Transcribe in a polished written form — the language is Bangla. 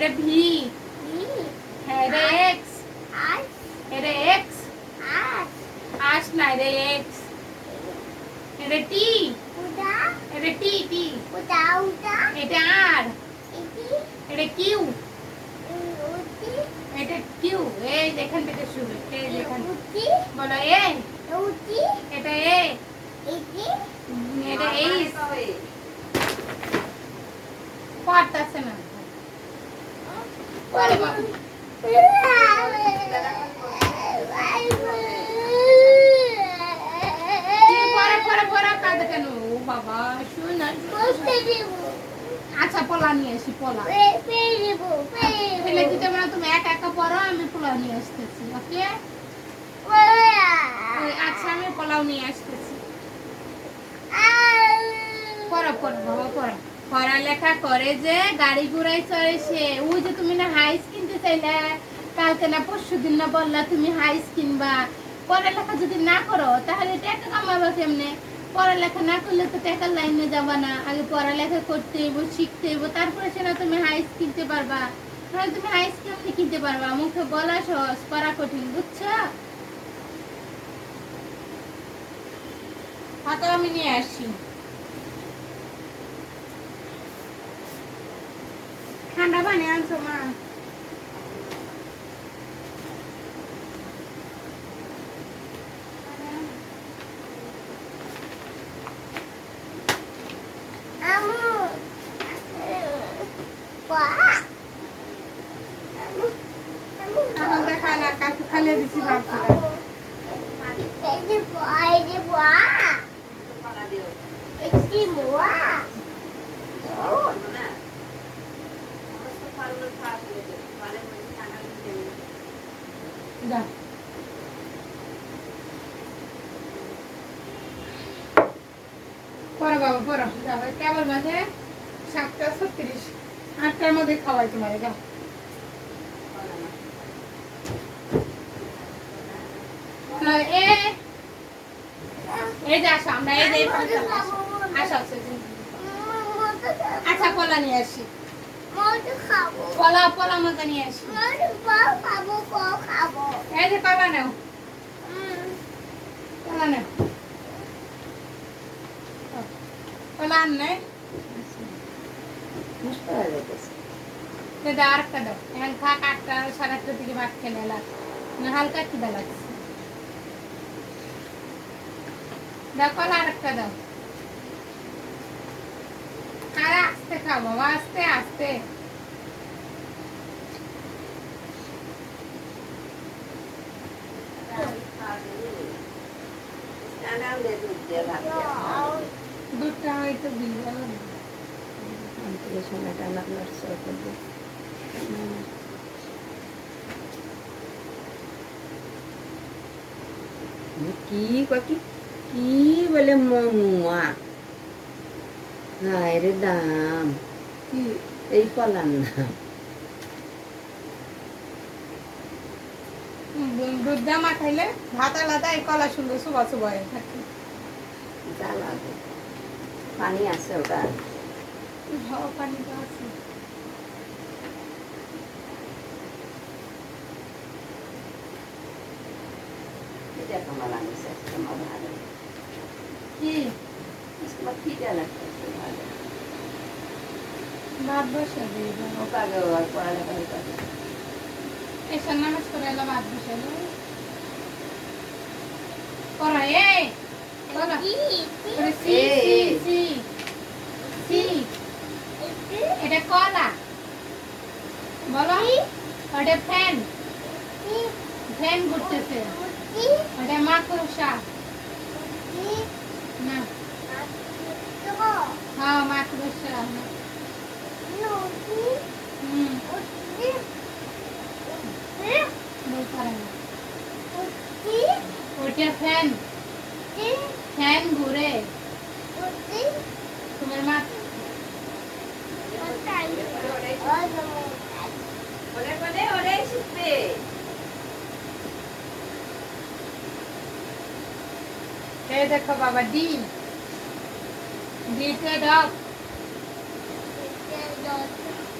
এটা ভি। হ্যাঁ এটা এক্স। এটা এক্স। আস না এটা এক্স। এটা টি। এটা টি টি। এটা আর। এটা কিউ। এটা কিউ। এই এখান থেকে শুরু। এই যেখান বলো এ। এটা এ। এটা এইচ। পারতাছে না। পরে বাবা। পরে কাঁদে কেন? ও বাবা শুন না। আচ্ছা পোলা নিয়ে আসি পোলা। ফেলে দিতে না তুমি একা একা পড়ো আমি পোলাও নিয়ে আসতেছি ওকে? আচ্ছা আমি পোলাও নিয়ে আসতেছি। পড়ো পড়ো বাবা পড়ো। পড়ালেখা করে যে গাড়ি ঘোড়ায় চড়ে সে। ওই যে তুমি না হাইস কিনতে চাইলে কালকে না পরশু দিন না বললা তুমি হাইস কিনবা। পড়ালেখা যদি না করো তাহলে টাকা কামাবা কেমনে? পড়ালেখা না করলে তো টাকার লাইনে যাবা না। আগে পড়ালেখা করতে হইব শিখতে হইব তারপরে সেটা তুমি হাইস কিনতে পারবা। তাহলে তুমি হাইস কেমনে কিনতে পারবা? মুখে বলা সহজ পড়া কঠিন বুঝছো? হাতে আমি নিয়ে আসি। ঠান্ডা পানি আনছো মা? এখন দেখা না কাকু খালে দিছি ভাবছি। পড়ো বাবা পড়ো যাও কেবল মাঝে 7:36 8টার মধ্যে খাওয়াই তোমার যাও। এই যে আসো আমরা এই যে আসো আচ্ছা কলা নিয়ে আসি। কলা মজা নিয়ে আসি। এই যে কলা নাও কলা নাও কলা আন নাই আর একটা দাও এখন খা 8টা 8:30 থেকে ভাত খেলে না হালকা খিদা লাগছে। দাও কলা আর একটা দাও। আর আস্তে খাও বাবা আস্তে আস্তে। দুধটা হয়তো ভিজে কি কি বলে মমুয়া হায় রে দাম কি এই কলার নাম দুধ দামা খাইলে ভাত আলাদা এই কলা সুন্দর সুবা সুবা থাকে। জ্বালাবে পানি আছে ওটা পানি তো আছে। এটা তোমার লাগছে তোমার ভালো কি তোমার খিদে লাগতেছে ভালো ভাত বসে দিয়ে ওকে আর পড়ালেখা করতে এসে নামাজ করে এলো ভাত বসে পড়া এই বলো সি সি সি এটা কলা বলো ওটা ফ্যান ফ্যান ঘুরতেছে ওটা মাকড়সা না হ্যাঁ মাকড়সা ওটা ফ্যান ফ্যান ঘুরে তোমার মা এই দেখো বাবা ডিম ডিতে ডগ